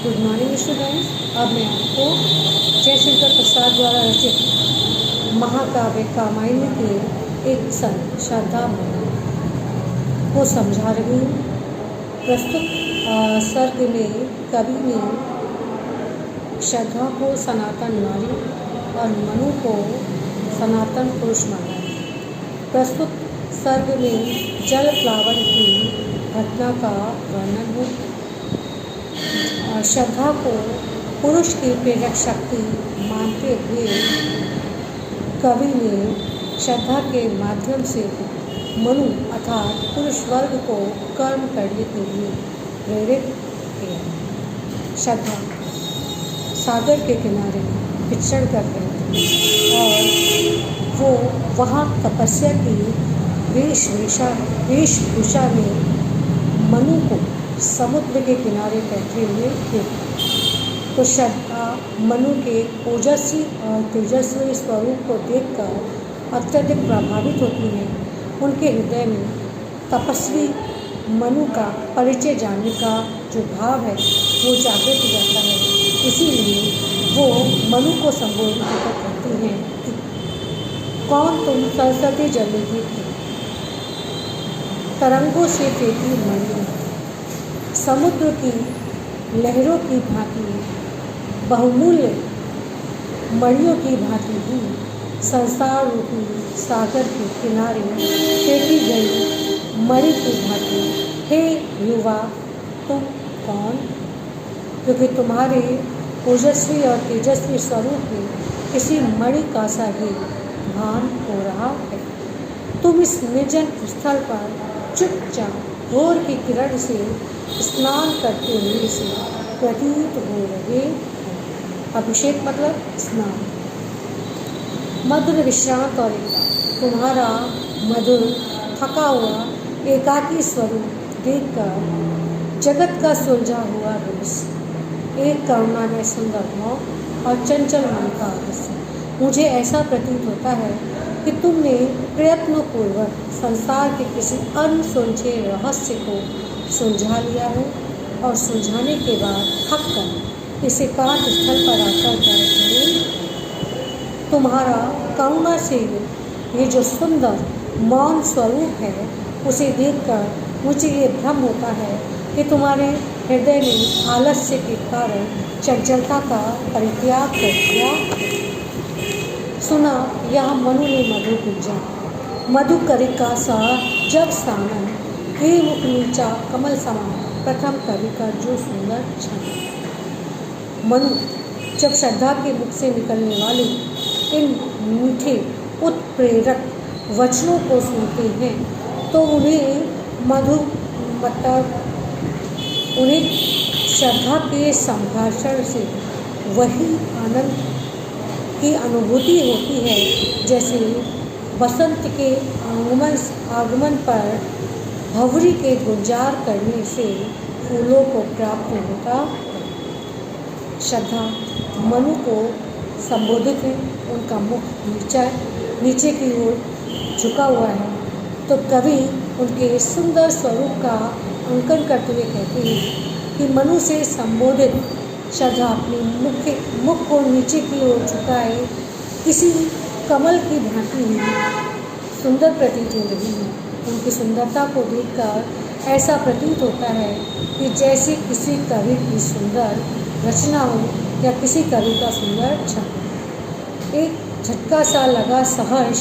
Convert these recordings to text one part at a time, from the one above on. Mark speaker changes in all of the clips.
Speaker 1: Good morning students. अब मैं आपको जयशंकर प्रसाद द्वारा रचित महाकाव्य कामायनी के एक श्रद्धा को समझा रही हूँ। प्रस्तुत सर्ग में कवि ने श्रद्धा को सनातन नारी और मनु को सनातन पुरुष माना है। प्रस्तुत सर्ग में जल प्लावन की घटना का वर्णन है। श्रद्धा को पुरुष की प्रेरक शक्ति मानते हुए कवि ने श्रद्धा के माध्यम से मनु अर्थात पुरुष वर्ग को कर्म करने के लिए प्रेरित किया। श्रद्धा सागर के किनारे विचरण कर रहे थे और वो वहाँ तपस्या की वेशभूषा में मनु को समुद्र के किनारे बैठे हुए थे। तो श्रद्धा मनु के ओजस्वी और तेजस्वी स्वरूप को देखकर अत्यधिक प्रभावित होती है। उनके हृदय में तपस्वी मनु का परिचय जानने का जो भाव है वो जागृत हो जाता है। इसीलिए वो मनु को संबोधित होकर कहती हैं कि कौन तुम सरस्वती जलेगी थी, तरंगों से फेंकी मणि, समुद्र की लहरों की भांति, बहुमूल्य मणियों की भांति ही संसार रूपी सागर के किनारे फेंकी गई मणि की भांति। हे युवा, तुम कौन? क्योंकि तुम्हारे ओजस्वी और तेजस्वी स्वरूप में किसी मणि का सा ही भान हो रहा है। तुम इस निर्जन स्थल पर चुपचाप भोर की किरण से स्नान करते हुए से प्रतीत हो रहे हैं। अभिषेक मतलब स्नान। मधुर विश्रांत और तुम्हारा मधुर थका हुआ एकाकी स्वरूप देखकर जगत का सुलझा हुआ रस, एक करुणा में सुंदर भाव और चंचल मन का रस, मुझे ऐसा प्रतीत होता है कि तुमने प्रयत्नपूर्वक संसार के किसी अनसुलझे रहस्य को सुलझा लिया है और सुलझाने के बाद थक कर इस एकांत स्थल पर आकर बैठे। तुम्हारा करुणा से ये जो सुंदर मौन स्वरूप है उसे देखकर मुझे ये भ्रम होता है कि तुम्हारे हृदय में आलस्य के कारण चंचलता का परित्याग कर दिया। सुना यह मनु ने मधु पूजा, मधु करिका सा जब सानन, हे मुख नीचा कमल समान, प्रथम कवि का जो सुंदर क्षण। मनु जब श्रद्धा के मुख से निकलने वाले इन मीठे उत्प्रेरक वचनों को सुनते हैं तो उन्हें श्रद्धा के संभाषण से वही आनंद की अनुभूति होती है जैसे बसंत के आगमन पर भंवरी के गुंजार करने से फूलों को प्राप्त होता है। श्रद्धा मनु को संबोधित है, उनका मुख नीचे की ओर झुका हुआ है। तो कवि उनके सुंदर स्वरूप का अंकन करते हुए कहते हैं कि मनु से संबोधित श्रद्धा अपनी मुख को नीचे की ओर झुकाए किसी कमल की भांति ही सुंदर प्रतीत हो रही है। उनकी सुंदरता को देखकर ऐसा प्रतीत होता है कि जैसे किसी कवि की सुंदर रचना हो या किसी कवि का सुंदर छंद। एक झटका सा लगा सहर्ष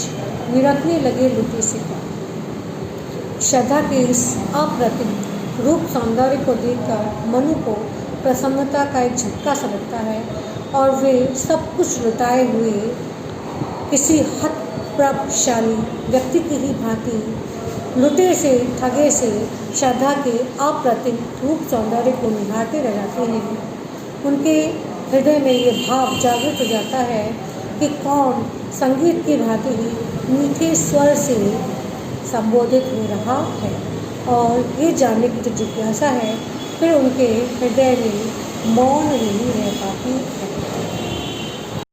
Speaker 1: निरखने लगे लुटे से का। श्रद्धा के इस अप्रतिम रूप सौंदर्य को देखकर मनु को प्रसन्नता का एक झटका सा लगता है और वे सब कुछ लुटाए हुए किसी हतप्रभाशाली व्यक्ति की ही भांति लुटे से ठगे से श्रद्धा के अप्रतिम रूप सौंदर्य को निहारते रह जाते हैं। उनके हृदय में ये भाव जागृत हो जाता है कि कौन संगीत की भांति ही मीठे स्वर से संबोधित हो रहा है और ये जानने की जो जिज्ञासा है फिर उनके हृदय में मौन नहीं रह पाती।